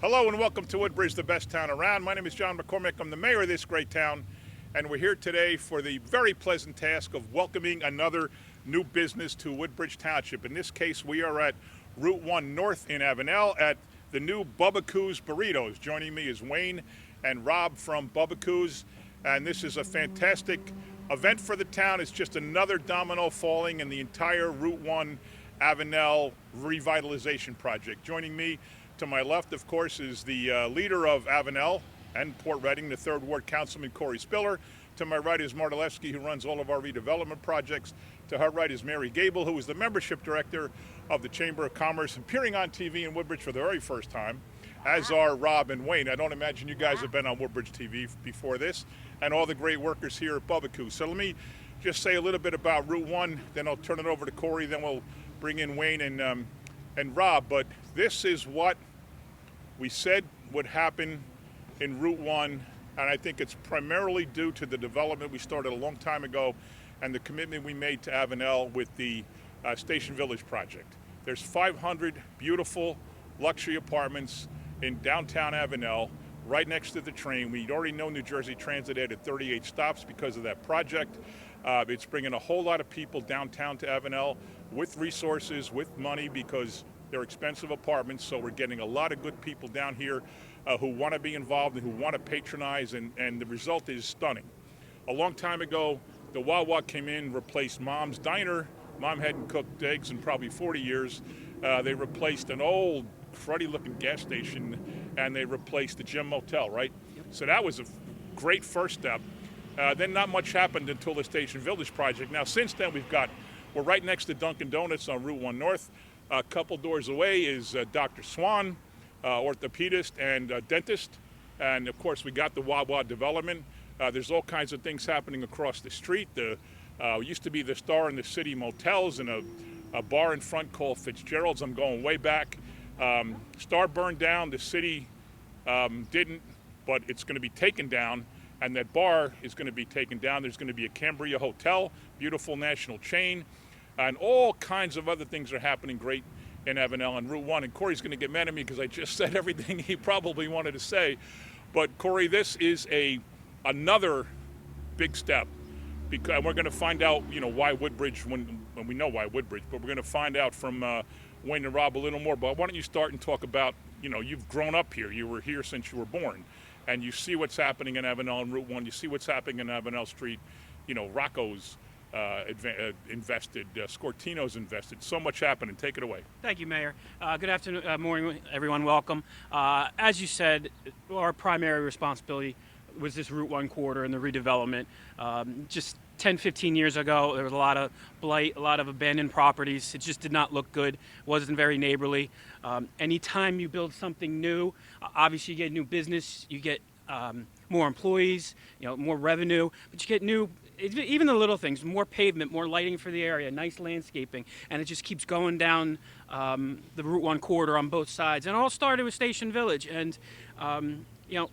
Hello and welcome to Woodbridge, the best town around. My name is John McCormick. I'm the mayor of this great town, and we're here today for the very pleasant task of welcoming another new business to Woodbridge Township. In this case, we are at Route 1 North in Avenel at the new Bubbakoo's Burritos. Joining me is Wayne and Rob from Bubbakoo's, and this is a fantastic event for the town. It's just another domino falling in the entire Route 1 Avenel revitalization project. Joining me to my left, of course, is the leader of Avenel and Port Reading, the 3rd Ward Councilman Corey Spiller. To my right is Marta Levski, who runs all of our redevelopment projects. To her right is Mary Gable, who is the membership director of the Chamber of Commerce, appearing on TV in Woodbridge for the very first time, as are Rob and Wayne. I don't imagine you guys have been on Woodbridge TV before this, and all the great workers here at Bubbakoo. So let me just say a little bit about Route 1, then I'll turn it over to Corey, then we'll bring in Wayne and Rob. But this is what we said would happen in Route 1, and I think it's primarily due to the development we started a long time ago and the commitment we made to Avenel with the Station Village project. There's 500 beautiful luxury apartments in downtown Avenel, right next to the train. We already know New Jersey Transit added 38 stops because of that project. It's bringing a whole lot of people downtown to Avenel with resources, with money, because they're expensive apartments, so we're getting a lot of good people down here who want to be involved and who want to patronize, and the result is stunning. A long time ago, the Wawa came in, replaced Mom's Diner. Mom hadn't cooked eggs in probably 40 years. They replaced an old, cruddy-looking gas station, and they replaced the Gem Motel, right? Yep. So that was a great first step. Then not much happened until the Station Village project. Now, since then, we're right next to Dunkin' Donuts on Route 1 North. A couple doors away is Dr. Swan, orthopedist and dentist. And of course, we got the Wawa development. There's all kinds of things happening across the street. Used to be the Star in the City Motels and a bar in front called Fitzgerald's. I'm going way back. Star burned down, the city didn't, but it's going to be taken down. And that bar is going to be taken down. There's going to be a Cambria Hotel, beautiful national chain. And all kinds of other things are happening great in Avenel and Route 1. And Corey's going to get mad at me because I just said everything he probably wanted to say. But Corey, this is another big step. Because we're going to find out, why Woodbridge, when we know why Woodbridge, but we're going to find out from Wayne and Rob a little more. But why don't you start and talk about, you've grown up here. You were here since you were born. And you see what's happening in Avenel and Route 1. You see what's happening in Avenel Street. Rocco's invested, Scortino's invested. So much happening. Take it away. Thank you, Mayor. Good afternoon, morning, everyone. Welcome. As you said, our primary responsibility was this Route 1 corridor and the redevelopment. Just 10, 15 years ago, there was a lot of blight, a lot of abandoned properties. It just did not look good. It wasn't very neighborly. Anytime you build something new, obviously you get new business, you get more employees, more revenue, but you get even the little things, more pavement, more lighting for the area, nice landscaping, and it just keeps going down the Route 1 corridor on both sides. And it all started with Station Village. And,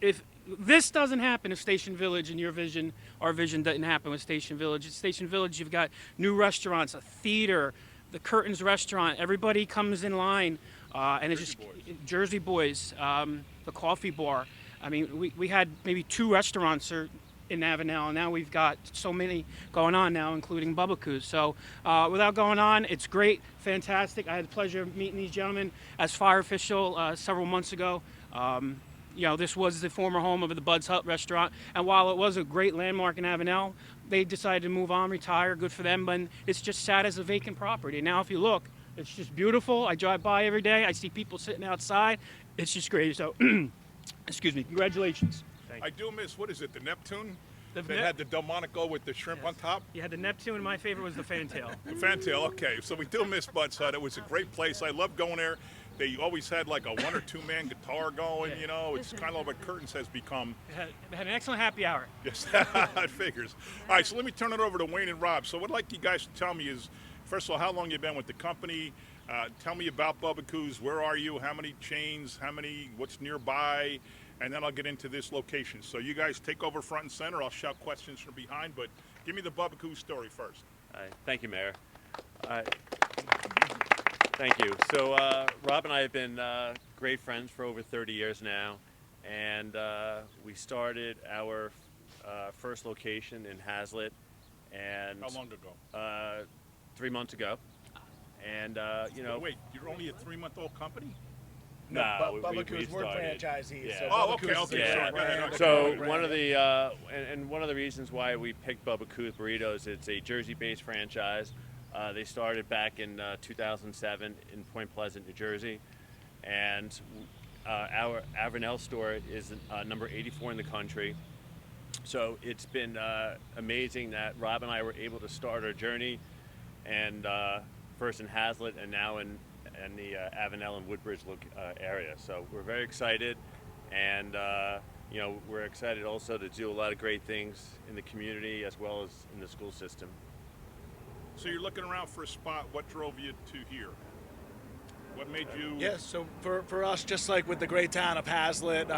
if this doesn't happen, if Station Village and our vision didn't happen with Station Village. At Station Village, you've got new restaurants, a theater, the Curtains restaurant. Everybody comes in line, and it's just Jersey Boys, the coffee bar. I mean, we had maybe 2 restaurants in Avenel, and now we've got so many going on now, including Bubbakoo. So without going on, it's great, fantastic. I had the pleasure of meeting these gentlemen as fire official several months ago. This was the former home of the Bud's Hut restaurant, and while it was a great landmark in Avenel, they decided to move on, retire, good for them, but it's just sat as a vacant property. Now if you look, it's just beautiful. I drive by every day, I see people sitting outside. It's just great. So, excuse me, congratulations. I do miss, what is it, the Neptune? That had the Delmonico with the shrimp on top? You had the Neptune, and my favorite was the Fantail. The Fantail, okay. So we do miss Bud's Hut. It was a great place. I love going there. they always had like a 1 or 2 man guitar going. You know, it's kind of what Curtains has become. It had an excellent happy hour. Yes, it figures. All right, so let me turn it over to Wayne and Rob. So what I'd like you guys to tell me is, first of all, how long you've been with the company. Tell me about Bubbakoo's. Where are you? How many chains? What's nearby? And then I'll get into this location. So you guys take over front and center. I'll shout questions from behind, but give me the Bubbakoo story first. Thank you, Mayor. Thank you. So Rob and I have been great friends for over 30 years now, and we started our first location in Hazlitt. And How long ago? 3 months ago. And Wait, you're only a 3-month-old company? No, Bubbakoo's we we're started. franchisees. Yeah. So Oh, Bubbakoo's okay, is okay, the sorry, brand. go ahead, okay. So Brand. one of the reasons why we picked Bubbakoo's Burritos, it's a Jersey-based franchise. They started back in 2007 in Point Pleasant, New Jersey, and our Avenel store is number 84 in the country. So it's been amazing that Rob and I were able to start our journey, and first in Hazlitt and now in the Avenel and Woodbridge area. So we're very excited, and we're excited also to do a lot of great things in the community as well as in the school system. So you're looking around for a spot. What drove you to here? What made you? Yes, so for us, just like with the great town of Hazlitt,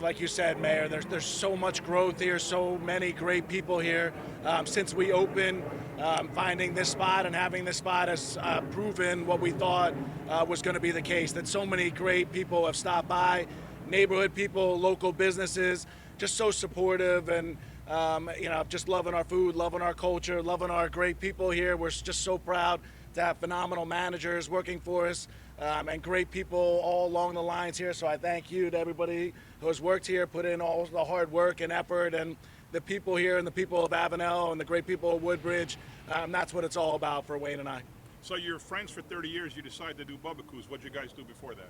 like you said, Mayor, there's so much growth here, so many great people here. Since we opened, finding this spot and having this spot has proven what we thought was going to be the case, that so many great people have stopped by, neighborhood people, local businesses, just so supportive and just loving our food, loving our culture, loving our great people here. We're just so proud to have phenomenal managers working for us. And great people all along the lines here. So I thank you to everybody who has worked here, put in all the hard work and effort, and the people here and the people of Avenel and the great people of Woodbridge. That's what it's all about for Wayne and I. So you're friends for 30 years. You decided to do Bubbakoo's. What did you guys do before that?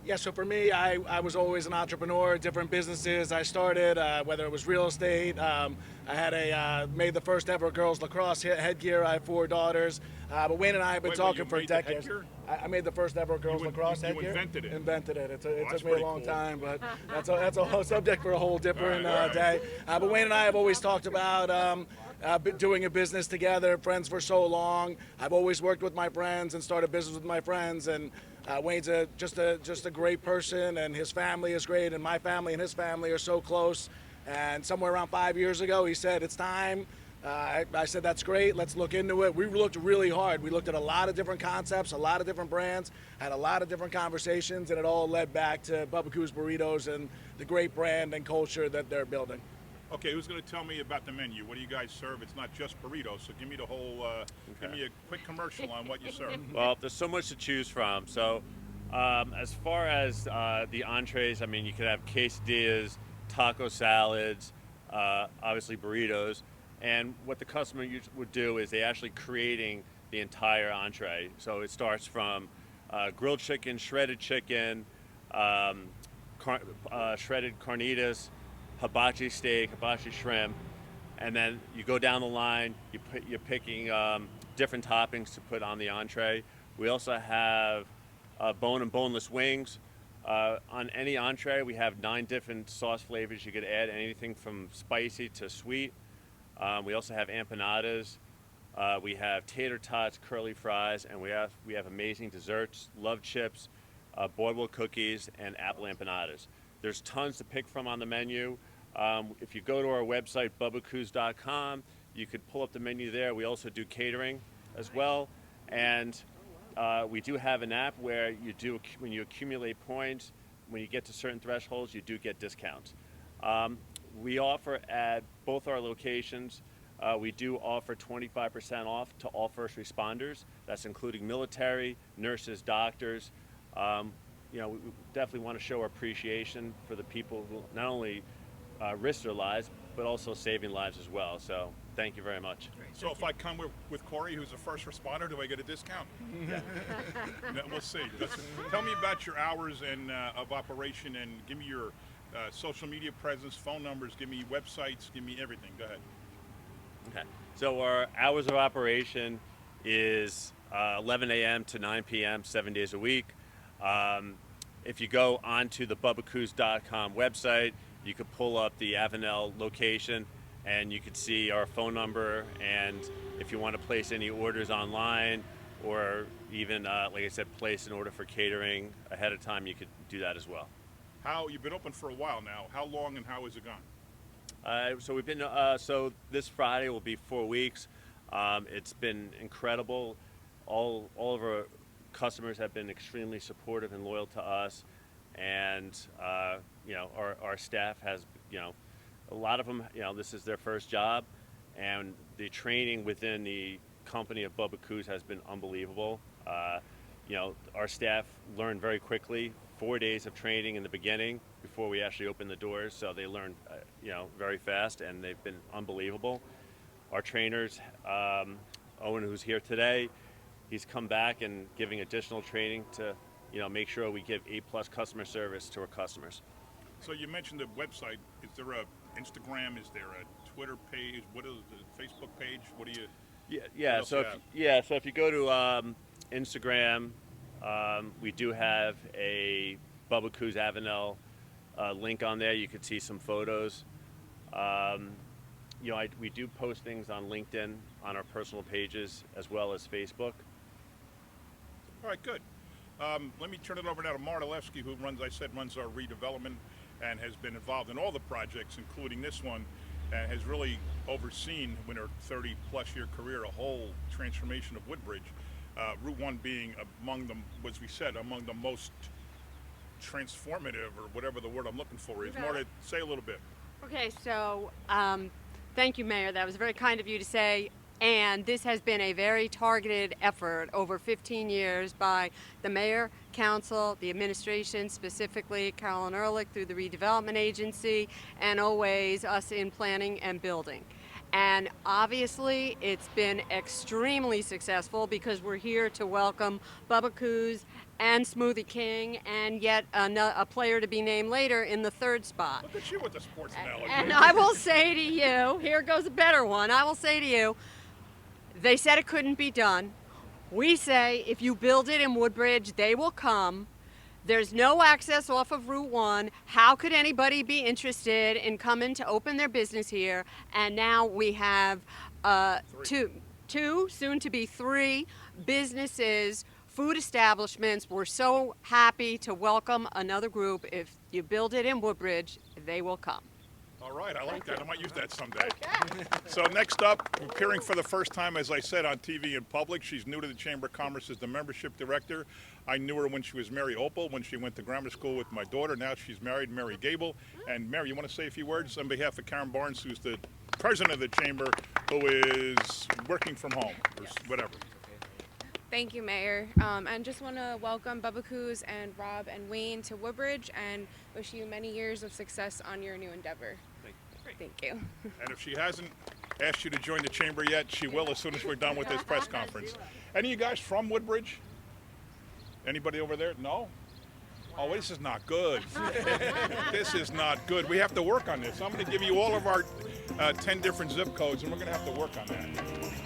Yeah, so for me, I was always an entrepreneur, different businesses. I started, whether it was real estate. I had made the first ever girls lacrosse headgear. I have 4 daughters. But Wayne and I have been talking for decades. I made the first ever girls lacrosse headgear. You invented it. Invented it. It That's took me a pretty long cool. time, but that's a whole subject for a whole different All right. day. But Wayne and I have always talked about doing a business together, friends for so long. I've always worked with my friends and started business with my friends, and Wayne's just a great person, and his family is great, and my family and his family are so close. And somewhere around 5 years ago, he said, it's time. I said, that's great, let's look into it. We looked really hard. We looked at a lot of different concepts, a lot of different brands, had a lot of different conversations, and it all led back to Bubbakoo's Burritos and the great brand and culture that they're building. Okay, who's going to tell me about the menu? What do you guys serve? It's not just burritos, so give me the whole, give me a quick commercial on what you serve. Well, there's so much to choose from. So as far as the entrees, I mean, you could have quesadillas, taco salads, obviously burritos. And what the customer would do is they actually creating the entire entree. So it starts from grilled chicken, shredded chicken, shredded carnitas, hibachi steak, hibachi shrimp, and then you go down the line. You're picking different toppings to put on the entree. We also have bone and boneless wings. On any entree, we have 9 different sauce flavors you could add, anything from spicy to sweet. We also have empanadas. We have tater tots, curly fries, and we have amazing desserts, love chips, boardwalk cookies, and apple empanadas. There's tons to pick from on the menu. If you go to our website, bubbakoos.com, you could pull up the menu there. We also do catering as well. And we do have an app where when you accumulate points, when you get to certain thresholds, you do get discounts. We offer at both our locations, we do offer 25% off to all first responders. That's including military, nurses, doctors. We definitely want to show our appreciation for the people who not only risk their lives, but also saving lives as well. So thank you very much. So if I come with Corey, who's a first responder, do I get a discount? No, we'll see. Tell me about your hours of operation, and give me your social media presence, phone numbers, give me websites, give me everything. Go ahead. Okay. So our hours of operation is 11 a.m. to 9 p.m. 7 days a week. If you go onto the Bubbakoos.com website, you could pull up the Avenel location and you could see our phone number. And if you want to place any orders online or even, like I said, place an order for catering ahead of time, you could do that as well. You've been open for a while now. How long and how has it gone? So we've been, so this Friday will be 4 weeks. It's been incredible. All of our customers have been extremely supportive and loyal to us, and our staff has, a lot of them, this is their first job, and the training within the company of Bubbakoo's has been unbelievable. Our staff learned very quickly. 4 days of training in the beginning before we actually opened the doors, so they learned, very fast, and they've been unbelievable. Our trainers, Owen, who's here today, he's come back and giving additional training to, make sure we give A+ customer service to our customers. So you mentioned the website. Is there a Instagram? Is there a Twitter page? What is the Facebook page? What do you? Yeah. So if you go to Instagram, we do have a Bubbakoo's Avenel link on there. You could see some photos. We do post things on LinkedIn on our personal pages as well as Facebook. All right, good. Let me turn it over now to Marta Levski, who runs our redevelopment and has been involved in all the projects, including this one, and has really overseen, in her 30-plus year career, a whole transformation of Woodbridge. Route 1 being among the most transformative, or whatever the word I'm looking for is. Marta, say a little bit. Okay, so thank you, Mayor. That was very kind of you to say. And this has been a very targeted effort over 15 years by the mayor, council, the administration, specifically Carolyn Ehrlich through the redevelopment agency, and always us in planning and building. And obviously it's been extremely successful because we're here to welcome Bubbakoo's and Smoothie King and yet a player to be named later in the third spot. Look at you with the sports analogy. And I will say to you, here goes a better one, I will say to you, they said it couldn't be done. We say if you build it in Woodbridge, they will come. There's no access off of Route 1. How could anybody be interested in coming to open their business here? And now we have two, soon to be 3 businesses, food establishments. We're so happy to welcome another group. If you build it in Woodbridge, they will come. All right, I like that. I might use that someday. Okay. So next up, appearing for the first time, as I said, on TV in public. She's new to the Chamber of Commerce as the membership director. I knew her when she was Mary Opal, when she went to grammar school with my daughter. Now she's married, Mary Gable. And Mary, you want to say a few words on behalf of Karen Barnes, who's the president of the Chamber, who is working from home, or whatever. Thank you, Mayor. And just want to welcome Bubbakoo's and Rob and Wayne to Woodbridge and wish you many years of success on your new endeavor. Thank you. And if she hasn't asked you to join the Chamber yet, she will as soon as we're done with this press conference. Any of you guys from Woodbridge? Anybody over there? No? Oh, this is not good. This is not good. We have to work on this. I'm going to give you all of our 10 different zip codes, and we're going to have to work on that.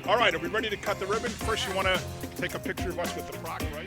All right, are we ready to cut the ribbon? First, you want to take a picture of us with the proc, right?